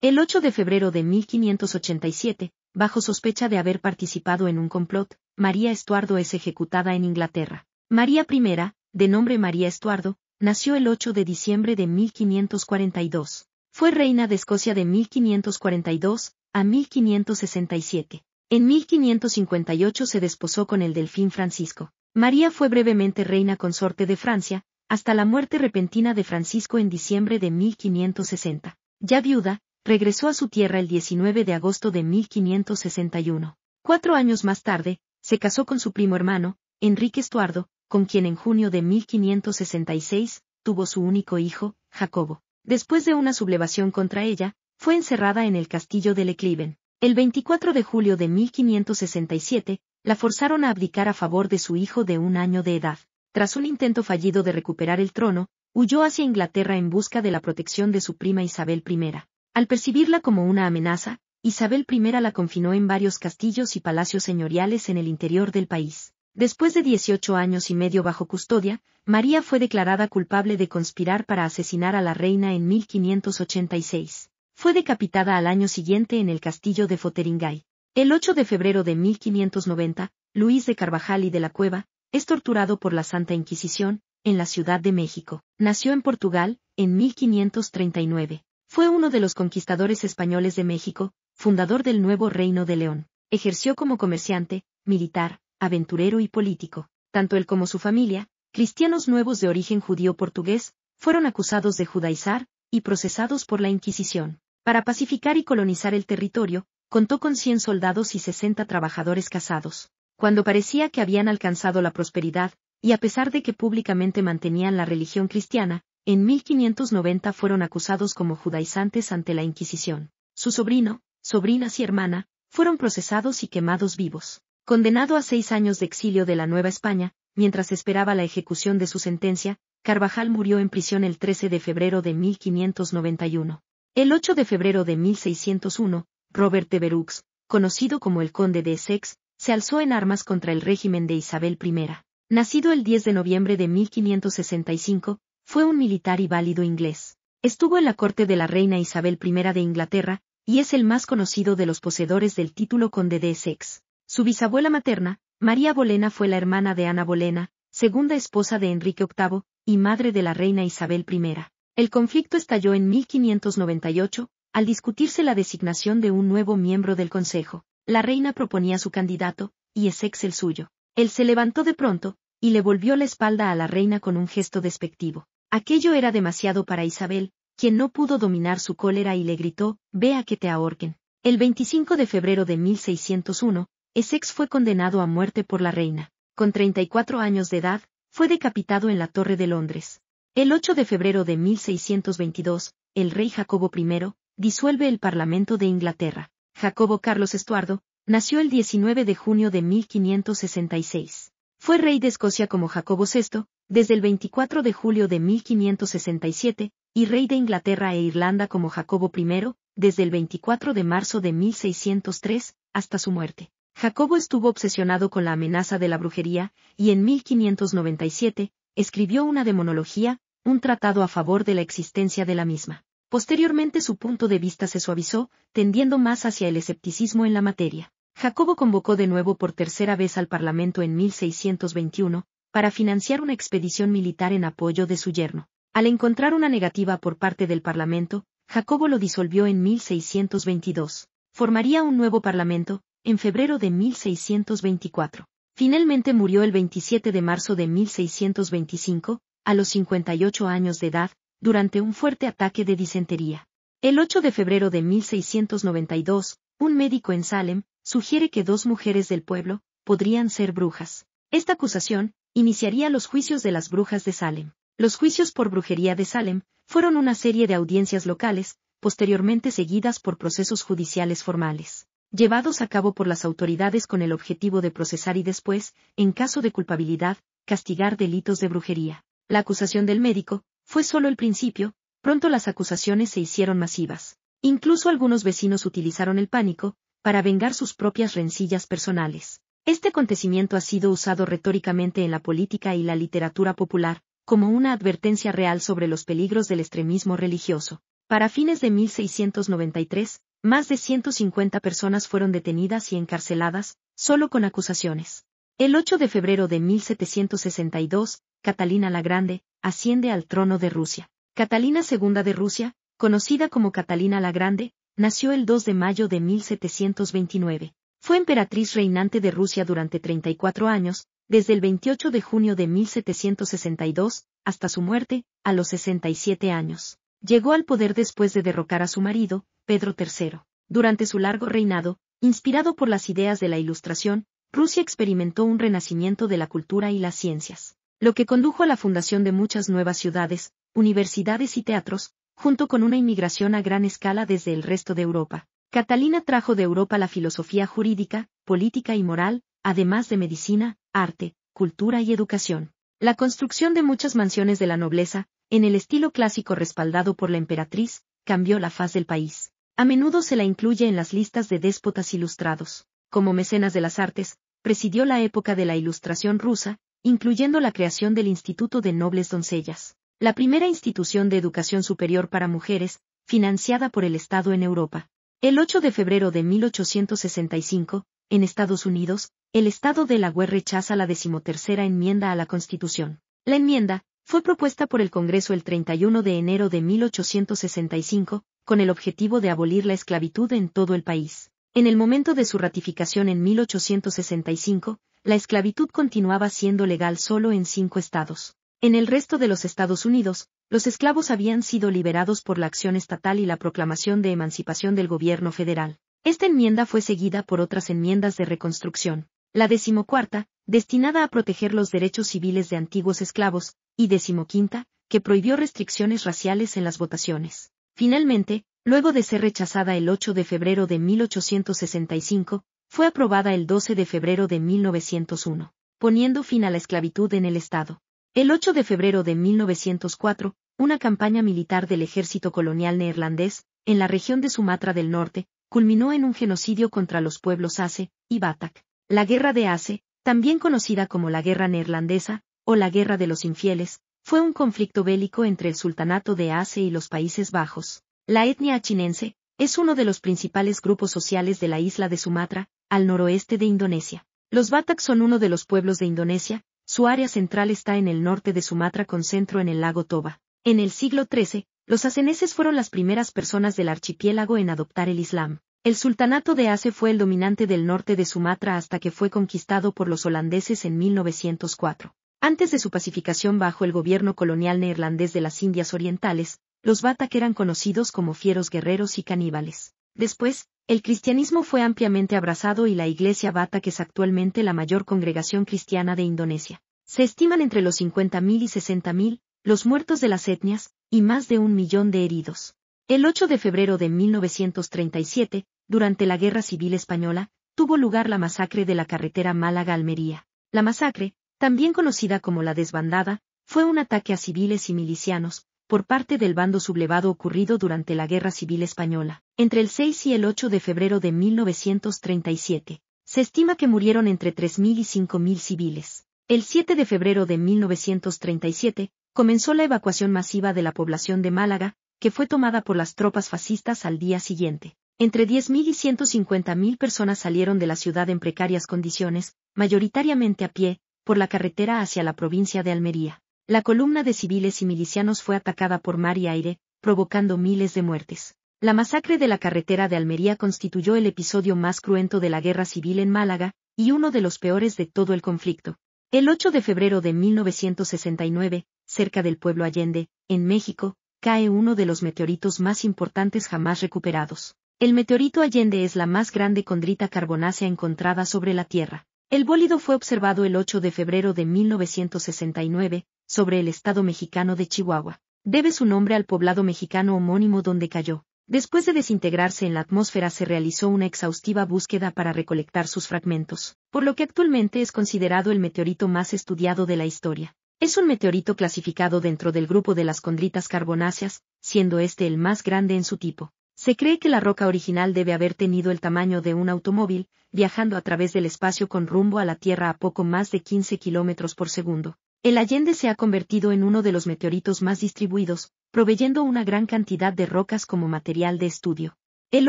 El 8 de febrero de 1587, bajo sospecha de haber participado en un complot, María Estuardo es ejecutada en Inglaterra. María I, de nombre María Estuardo, nació el 8 de diciembre de 1542. Fue reina de Escocia de 1542 a 1567. En 1558 se desposó con el delfín Francisco. María fue brevemente reina consorte de Francia, hasta la muerte repentina de Francisco en diciembre de 1560. Ya viuda, regresó a su tierra el 19 de agosto de 1561. 4 años más tarde, se casó con su primo hermano, Enrique Estuardo, con quien en junio de 1566, tuvo su único hijo, Jacobo. Después de una sublevación contra ella, fue encerrada en el castillo de Lecliven. El 24 de julio de 1567, la forzaron a abdicar a favor de su hijo de 1 año de edad. Tras un intento fallido de recuperar el trono, huyó hacia Inglaterra en busca de la protección de su prima Isabel I. Al percibirla como una amenaza, Isabel I la confinó en varios castillos y palacios señoriales en el interior del país. Después de 18 años y medio bajo custodia, María fue declarada culpable de conspirar para asesinar a la reina en 1586. Fue decapitada al año siguiente en el castillo de Fotheringay. El 8 de febrero de 1590, Luis de Carvajal y de la Cueva, es torturado por la Santa Inquisición, en la Ciudad de México. Nació en Portugal, en 1539. Fue uno de los conquistadores españoles de México, fundador del nuevo Reino de León. Ejerció como comerciante, militar, aventurero y político. Tanto él como su familia, cristianos nuevos de origen judío-portugués, fueron acusados de judaizar y procesados por la Inquisición. Para pacificar y colonizar el territorio, contó con 100 soldados y 60 trabajadores casados. Cuando parecía que habían alcanzado la prosperidad, y a pesar de que públicamente mantenían la religión cristiana, en 1590 fueron acusados como judaizantes ante la Inquisición. Su sobrino, sobrinas y hermana, fueron procesados y quemados vivos. Condenado a 6 años de exilio de la Nueva España, mientras esperaba la ejecución de su sentencia, Carvajal murió en prisión el 13 de febrero de 1591. El 8 de febrero de 1601, Robert de Verux, conocido como el Conde de Essex, se alzó en armas contra el régimen de Isabel I. Nacido el 10 de noviembre de 1565, fue un militar y válido inglés. Estuvo en la corte de la reina Isabel I de Inglaterra, y es el más conocido de los poseedores del título Conde de Essex. Su bisabuela materna, María Bolena, fue la hermana de Ana Bolena, segunda esposa de Enrique VIII, y madre de la reina Isabel I. El conflicto estalló en 1598, al discutirse la designación de un nuevo miembro del Consejo. La reina proponía su candidato, y Essex el suyo. Él se levantó de pronto, y le volvió la espalda a la reina con un gesto despectivo. Aquello era demasiado para Isabel, quien no pudo dominar su cólera y le gritó, «Ve a que te ahorquen». El 25 de febrero de 1601, Essex fue condenado a muerte por la reina. Con 34 años de edad, fue decapitado en la Torre de Londres. El 8 de febrero de 1622, el rey Jacobo I, disuelve el Parlamento de Inglaterra. Jacobo Carlos Estuardo, nació el 19 de junio de 1566. Fue rey de Escocia como Jacobo VI, desde el 24 de julio de 1567, y rey de Inglaterra e Irlanda como Jacobo I, desde el 24 de marzo de 1603, hasta su muerte. Jacobo estuvo obsesionado con la amenaza de la brujería, y en 1597, escribió una demonología, un tratado a favor de la existencia de la misma. Posteriormente su punto de vista se suavizó, tendiendo más hacia el escepticismo en la materia. Jacobo convocó de nuevo por tercera vez al Parlamento en 1621, para financiar una expedición militar en apoyo de su yerno. Al encontrar una negativa por parte del Parlamento, Jacobo lo disolvió en 1622. Formaría un nuevo Parlamento, en febrero de 1624. Finalmente murió el 27 de marzo de 1625, a los 58 años de edad, durante un fuerte ataque de disentería. El 8 de febrero de 1692, un médico en Salem, sugiere que 2 mujeres del pueblo podrían ser brujas. Esta acusación iniciaría los juicios de las brujas de Salem. Los juicios por brujería de Salem fueron una serie de audiencias locales, posteriormente seguidas por procesos judiciales formales, llevados a cabo por las autoridades con el objetivo de procesar y después, en caso de culpabilidad, castigar delitos de brujería. La acusación del médico fue solo el principio, pronto las acusaciones se hicieron masivas. Incluso algunos vecinos utilizaron el pánico para vengar sus propias rencillas personales. Este acontecimiento ha sido usado retóricamente en la política y la literatura popular, como una advertencia real sobre los peligros del extremismo religioso. Para fines de 1693, más de 150 personas fueron detenidas y encarceladas, solo con acusaciones. El 8 de febrero de 1762, Catalina la Grande asciende al trono de Rusia. Catalina II de Rusia, conocida como Catalina la Grande, nació el 2 de mayo de 1729. Fue emperatriz reinante de Rusia durante 34 años, desde el 28 de junio de 1762, hasta su muerte, a los 67 años. Llegó al poder después de derrocar a su marido, Pedro III. Durante su largo reinado, inspirado por las ideas de la Ilustración, Rusia experimentó un renacimiento de la cultura y las ciencias, lo que condujo a la fundación de muchas nuevas ciudades, universidades y teatros, junto con una inmigración a gran escala desde el resto de Europa. Catalina trajo de Europa la filosofía jurídica, política y moral, además de medicina, arte, cultura y educación. La construcción de muchas mansiones de la nobleza, en el estilo clásico respaldado por la emperatriz, cambió la faz del país. A menudo se la incluye en las listas de déspotas ilustrados. Como mecenas de las artes, presidió la época de la Ilustración rusa, incluyendo la creación del Instituto de Nobles Doncellas, la primera institución de educación superior para mujeres, financiada por el Estado en Europa. El 8 de febrero de 1865, en Estados Unidos, el Estado de Delaware rechaza la 13ª enmienda a la Constitución. La enmienda fue propuesta por el Congreso el 31 de enero de 1865, con el objetivo de abolir la esclavitud en todo el país. En el momento de su ratificación en 1865, la esclavitud continuaba siendo legal solo en 5 estados. En el resto de los Estados Unidos, los esclavos habían sido liberados por la acción estatal y la proclamación de emancipación del gobierno federal. Esta enmienda fue seguida por otras enmiendas de reconstrucción. La 14ª, destinada a proteger los derechos civiles de antiguos esclavos, y 15ª, que prohibió restricciones raciales en las votaciones. Finalmente, luego de ser rechazada el 8 de febrero de 1865, fue aprobada el 12 de febrero de 1901, poniendo fin a la esclavitud en el Estado. El 8 de febrero de 1904, una campaña militar del ejército colonial neerlandés, en la región de Sumatra del Norte, culminó en un genocidio contra los pueblos Aceh y Batak. La Guerra de Aceh, también conocida como la Guerra Neerlandesa, o la Guerra de los Infieles, fue un conflicto bélico entre el Sultanato de Aceh y los Países Bajos. La etnia achinense es uno de los principales grupos sociales de la isla de Sumatra, al noroeste de Indonesia. Los Batak son uno de los pueblos de Indonesia, su área central está en el norte de Sumatra con centro en el lago Toba. En el siglo XIII, los aceneses fueron las primeras personas del archipiélago en adoptar el Islam. El Sultanato de Aceh fue el dominante del norte de Sumatra hasta que fue conquistado por los holandeses en 1904. Antes de su pacificación bajo el gobierno colonial neerlandés de las Indias Orientales, los Batak eran conocidos como fieros guerreros y caníbales. Después, el cristianismo fue ampliamente abrazado y la iglesia Batak es actualmente la mayor congregación cristiana de Indonesia. Se estiman entre los 50.000 y 60.000 los muertos de las etnias, y más de 1 millón de heridos. El 8 de febrero de 1937, durante la Guerra Civil Española, tuvo lugar la masacre de la carretera Málaga-Almería. La masacre, también conocida como la desbandada, fue un ataque a civiles y milicianos, por parte del bando sublevado ocurrido durante la Guerra Civil Española, entre el 6 y el 8 de febrero de 1937. Se estima que murieron entre 3.000 y 5.000 civiles. El 7 de febrero de 1937, comenzó la evacuación masiva de la población de Málaga, que fue tomada por las tropas fascistas al día siguiente. Entre 10.000 y 150.000 personas salieron de la ciudad en precarias condiciones, mayoritariamente a pie, por la carretera hacia la provincia de Almería. La columna de civiles y milicianos fue atacada por mar y aire, provocando miles de muertes. La masacre de la carretera de Almería constituyó el episodio más cruento de la guerra civil en Málaga, y uno de los peores de todo el conflicto. El 8 de febrero de 1969, cerca del pueblo Allende, en México, cae uno de los meteoritos más importantes jamás recuperados. El meteorito Allende es la más grande condrita carbonácea encontrada sobre la Tierra. El bólido fue observado el 8 de febrero de 1969, sobre el estado mexicano de Chihuahua. Debe su nombre al poblado mexicano homónimo donde cayó. Después de desintegrarse en la atmósfera se realizó una exhaustiva búsqueda para recolectar sus fragmentos, por lo que actualmente es considerado el meteorito más estudiado de la historia. Es un meteorito clasificado dentro del grupo de las condritas carbonáceas, siendo este el más grande en su tipo. Se cree que la roca original debe haber tenido el tamaño de un automóvil, viajando a través del espacio con rumbo a la Tierra a poco más de 15 kilómetros por segundo. El Allende se ha convertido en uno de los meteoritos más distribuidos, proveyendo una gran cantidad de rocas como material de estudio. El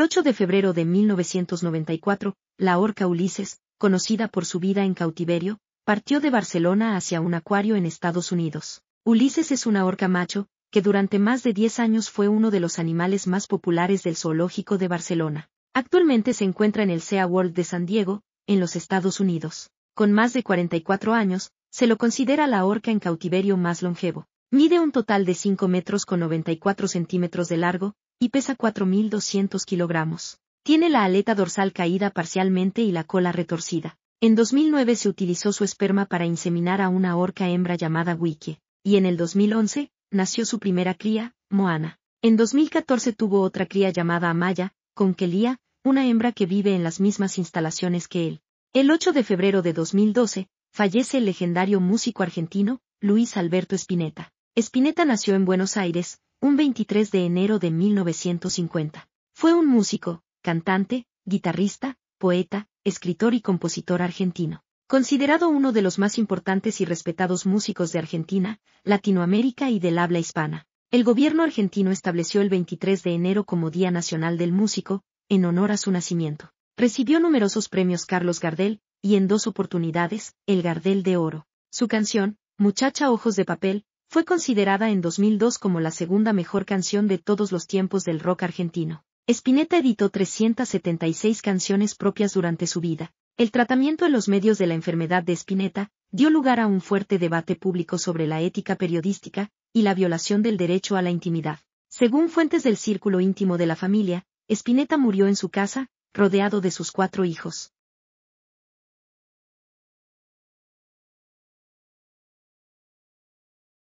8 de febrero de 1994, la orca Ulises, conocida por su vida en cautiverio, partió de Barcelona hacia un acuario en Estados Unidos. Ulises es una orca macho, que durante más de 10 años fue uno de los animales más populares del zoológico de Barcelona. Actualmente se encuentra en el SeaWorld de San Diego, en los Estados Unidos. Con más de 44 años, se lo considera la orca en cautiverio más longevo. Mide un total de 5 metros con 94 centímetros de largo, y pesa 4.200 kilogramos. Tiene la aleta dorsal caída parcialmente y la cola retorcida. En 2009 se utilizó su esperma para inseminar a una orca hembra llamada Wikie, y en el 2011, nació su primera cría, Moana. En 2014 tuvo otra cría llamada Amaya, con Kelia, una hembra que vive en las mismas instalaciones que él. El 8 de febrero de 2012, fallece el legendario músico argentino, Luis Alberto Spinetta. Spinetta nació en Buenos Aires, un 23 de enero de 1950. Fue un músico, cantante, guitarrista, poeta, escritor y compositor argentino. Considerado uno de los más importantes y respetados músicos de Argentina, Latinoamérica y del habla hispana. El gobierno argentino estableció el 23 de enero como Día Nacional del Músico, en honor a su nacimiento. Recibió numerosos premios Carlos Gardel, y en 2 oportunidades, el Gardel de Oro. Su canción, Muchacha Ojos de Papel, fue considerada en 2002 como la segunda mejor canción de todos los tiempos del rock argentino. Spinetta editó 376 canciones propias durante su vida. El tratamiento en los medios de la enfermedad de Spinetta dio lugar a un fuerte debate público sobre la ética periodística y la violación del derecho a la intimidad. Según fuentes del círculo íntimo de la familia, Spinetta murió en su casa, rodeado de sus 4 hijos.